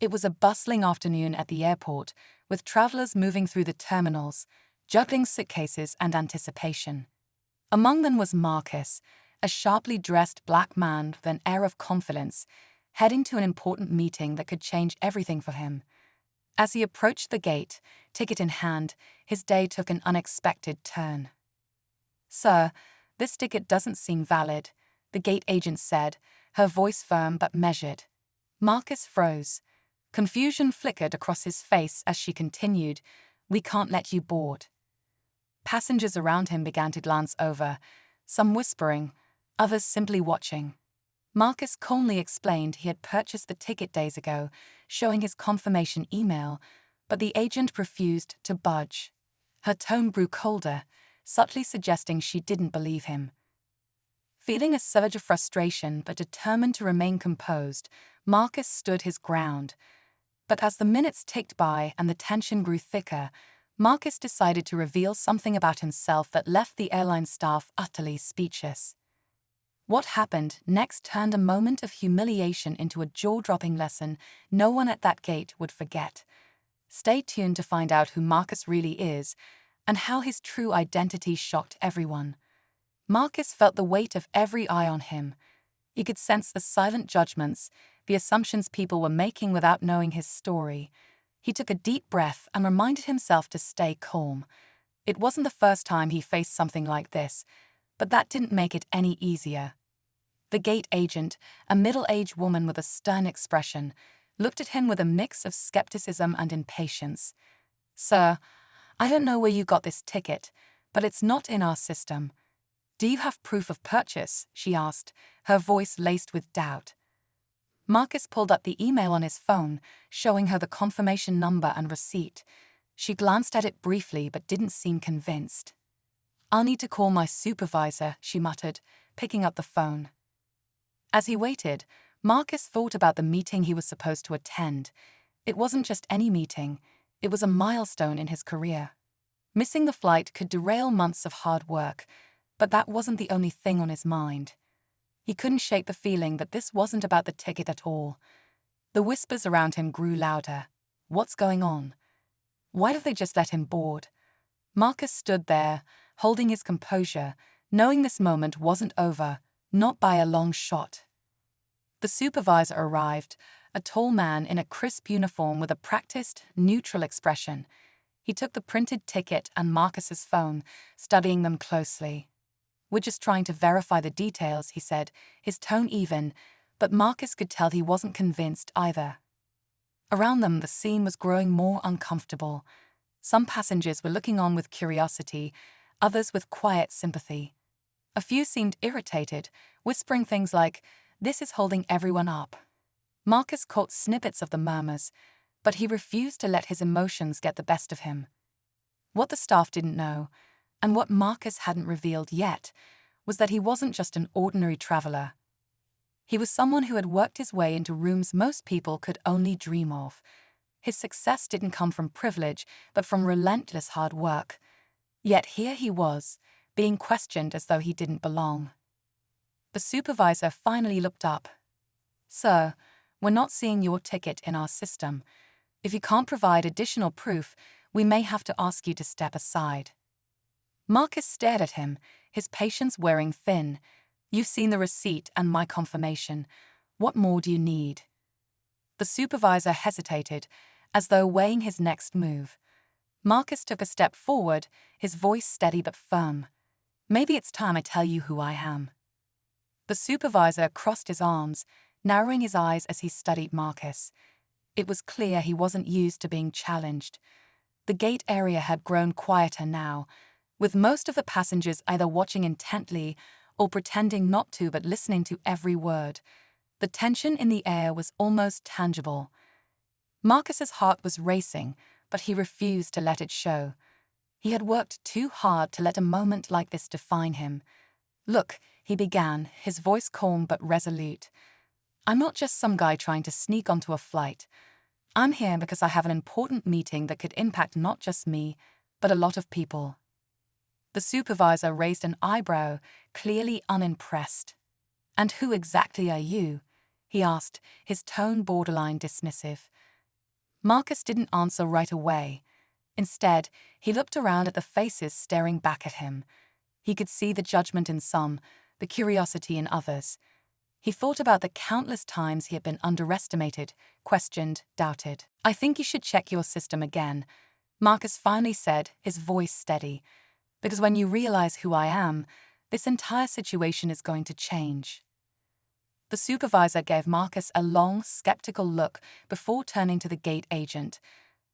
It was a bustling afternoon at the airport, with travelers moving through the terminals, juggling suitcases and anticipation. Among them was Marcus, a sharply dressed black man with an air of confidence, heading to an important meeting that could change everything for him. As he approached the gate, ticket in hand, his day took an unexpected turn. "Sir, this ticket doesn't seem valid," the gate agent said, her voice firm but measured. Marcus froze. Confusion flickered across his face as she continued, "We can't let you board." Passengers around him began to glance over, some whispering, others simply watching. Marcus calmly explained he had purchased the ticket days ago, showing his confirmation email, but the agent refused to budge. Her tone grew colder, subtly suggesting she didn't believe him. Feeling a surge of frustration but determined to remain composed, Marcus stood his ground. But as the minutes ticked by and the tension grew thicker, Marcus decided to reveal something about himself that left the airline staff utterly speechless. What happened next turned a moment of humiliation into a jaw-dropping lesson no one at that gate would forget. Stay tuned to find out who Marcus really is and how his true identity shocked everyone. Marcus felt the weight of every eye on him. He could sense the silent judgments, the assumptions people were making without knowing his story. He took a deep breath and reminded himself to stay calm. It wasn't the first time he faced something like this, but that didn't make it any easier. The gate agent, a middle-aged woman with a stern expression, looked at him with a mix of skepticism and impatience. "Sir, I don't know where you got this ticket, but it's not in our system." "Do you have proof of purchase?" she asked, her voice laced with doubt. Marcus pulled up the email on his phone, showing her the confirmation number and receipt. She glanced at it briefly but didn't seem convinced. "I'll need to call my supervisor," she muttered, picking up the phone. As he waited, Marcus thought about the meeting he was supposed to attend. It wasn't just any meeting, it was a milestone in his career. Missing the flight could derail months of hard work, but that wasn't the only thing on his mind. He couldn't shake the feeling that this wasn't about the ticket at all. The whispers around him grew louder. What's going on? Why did they just let him board? Marcus stood there, holding his composure, knowing this moment wasn't over, not by a long shot. The supervisor arrived, a tall man in a crisp uniform with a practiced, neutral expression. He took the printed ticket and Marcus's phone, studying them closely. "We're just trying to verify the details," he said, his tone even, but Marcus could tell he wasn't convinced either. Around them, the scene was growing more uncomfortable. Some passengers were looking on with curiosity, others with quiet sympathy. A few seemed irritated, whispering things like, "This is holding everyone up." Marcus caught snippets of the murmurs, but he refused to let his emotions get the best of him. What the staff didn't know, and what Marcus hadn't revealed yet, was that he wasn't just an ordinary traveler. He was someone who had worked his way into rooms most people could only dream of. His success didn't come from privilege, but from relentless hard work. Yet here he was, being questioned as though he didn't belong. The supervisor finally looked up. "Sir, we're not seeing your ticket in our system. If you can't provide additional proof, we may have to ask you to step aside." Marcus stared at him, his patience wearing thin. "You've seen the receipt and my confirmation. What more do you need?" The supervisor hesitated, as though weighing his next move. Marcus took a step forward, his voice steady but firm. "Maybe it's time I tell you who I am." The supervisor crossed his arms, narrowing his eyes as he studied Marcus. It was clear he wasn't used to being challenged. The gate area had grown quieter now, with most of the passengers either watching intently or pretending not to but listening to every word. The tension in the air was almost tangible. Marcus's heart was racing, but he refused to let it show. He had worked too hard to let a moment like this define him. "Look," he began, his voice calm but resolute. "I'm not just some guy trying to sneak onto a flight. I'm here because I have an important meeting that could impact not just me, but a lot of people." The supervisor raised an eyebrow, clearly unimpressed. "And who exactly are you?" he asked, his tone borderline dismissive. Marcus didn't answer right away. Instead, he looked around at the faces staring back at him. He could see the judgment in some, the curiosity in others. He thought about the countless times he had been underestimated, questioned, doubted. "I think you should check your system again," Marcus finally said, his voice steady. "Because when you realize who I am, this entire situation is going to change." The supervisor gave Marcus a long, skeptical look before turning to the gate agent.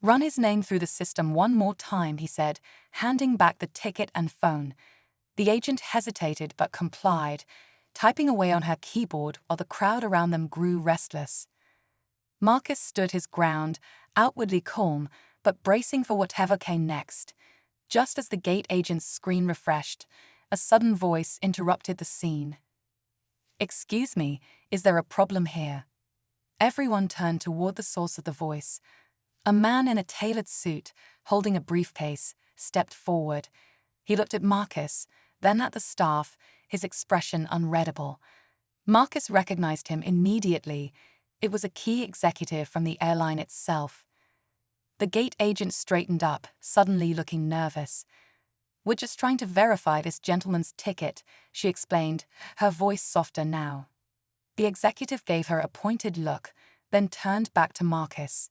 "Run his name through the system one more time," he said, handing back the ticket and phone. The agent hesitated but complied, typing away on her keyboard while the crowd around them grew restless. Marcus stood his ground, outwardly calm, but bracing for whatever came next. Just as the gate agent's screen refreshed, a sudden voice interrupted the scene. "Excuse me, is there a problem here?" Everyone turned toward the source of the voice. A man in a tailored suit, holding a briefcase, stepped forward. He looked at Marcus, then at the staff, his expression unreadable. Marcus recognized him immediately. It was a key executive from the airline itself. The gate agent straightened up, suddenly looking nervous. "We're just trying to verify this gentleman's ticket," she explained, her voice softer now. The executive gave her a pointed look, then turned back to Marcus.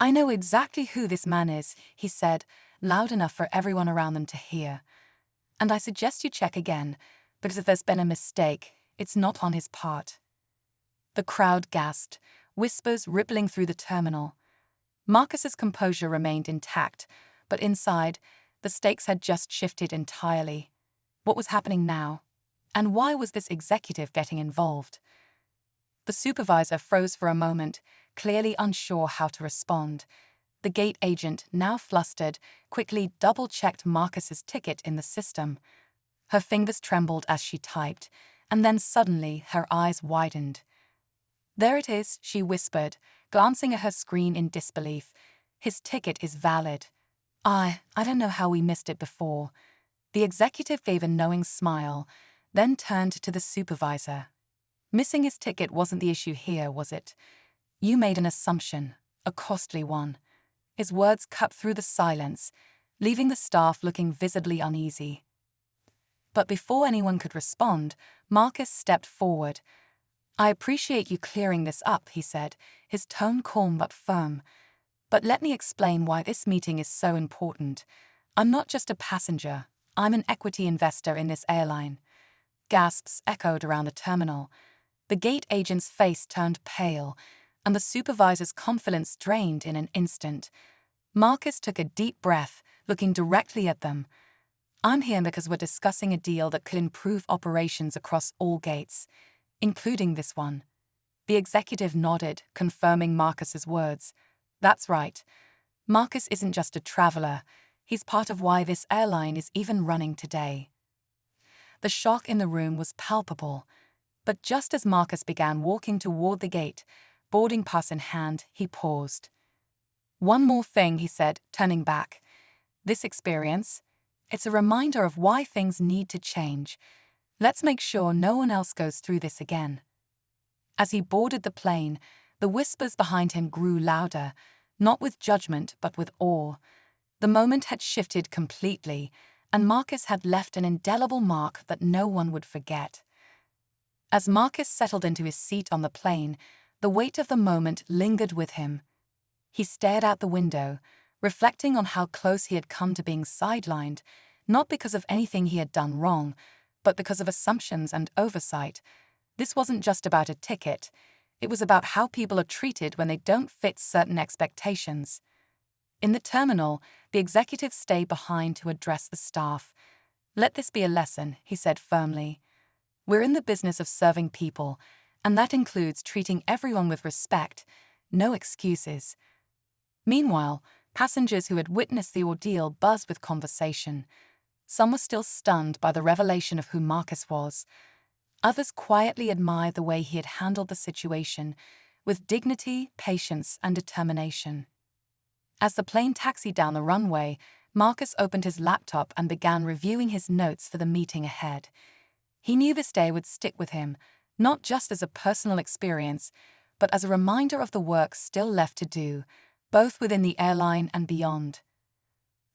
"I know exactly who this man is," he said, loud enough for everyone around them to hear. "And I suggest you check again, because if there's been a mistake, it's not on his part." The crowd gasped, whispers rippling through the terminal. Marcus's composure remained intact, but inside, the stakes had just shifted entirely. What was happening now? And why was this executive getting involved? The supervisor froze for a moment, clearly unsure how to respond. The gate agent, now flustered, quickly double-checked Marcus's ticket in the system. Her fingers trembled as she typed, and then suddenly her eyes widened. "There it is," she whispered, glancing at her screen in disbelief. "His ticket is valid." I don't know how we missed it before." The executive gave a knowing smile, then turned to the supervisor. "Missing his ticket wasn't the issue here, was it? You made an assumption, a costly one." His words cut through the silence, leaving the staff looking visibly uneasy. But before anyone could respond, Marcus stepped forward. "I appreciate you clearing this up," he said, his tone calm but firm. "But let me explain why this meeting is so important. I'm not just a passenger, I'm an equity investor in this airline." Gasps echoed around the terminal. The gate agent's face turned pale, and the supervisor's confidence drained in an instant. Marcus took a deep breath, looking directly at them. "I'm here because we're discussing a deal that could improve operations across all gates, including this one." The executive nodded, confirming Marcus's words. "That's right. Marcus isn't just a traveler. He's part of why this airline is even running today." The shock in the room was palpable. But just as Marcus began walking toward the gate, boarding pass in hand, he paused. "One more thing," he said, turning back. "This experience, it's a reminder of why things need to change. Let's make sure no one else goes through this again." As he boarded the plane, the whispers behind him grew louder, not with judgment but with awe. The moment had shifted completely, and Marcus had left an indelible mark that no one would forget. As Marcus settled into his seat on the plane, the weight of the moment lingered with him. He stared out the window, reflecting on how close he had come to being sidelined, not because of anything he had done wrong, but because of assumptions and oversight. This wasn't just about a ticket. It was about how people are treated when they don't fit certain expectations. In the terminal, the executive stayed behind to address the staff. "Let this be a lesson," he said firmly. "We're in the business of serving people, and that includes treating everyone with respect, no excuses." Meanwhile, passengers who had witnessed the ordeal buzzed with conversation. Some were still stunned by the revelation of who Marcus was. Others quietly admired the way he had handled the situation, with dignity, patience, and determination. As the plane taxied down the runway, Marcus opened his laptop and began reviewing his notes for the meeting ahead. He knew this day would stick with him, not just as a personal experience, but as a reminder of the work still left to do, both within the airline and beyond.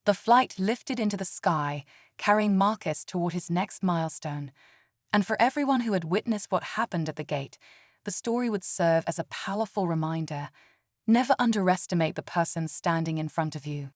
The flight lifted into the sky, carrying Marcus toward his next milestone. And for everyone who had witnessed what happened at the gate, the story would serve as a powerful reminder: never underestimate the person standing in front of you.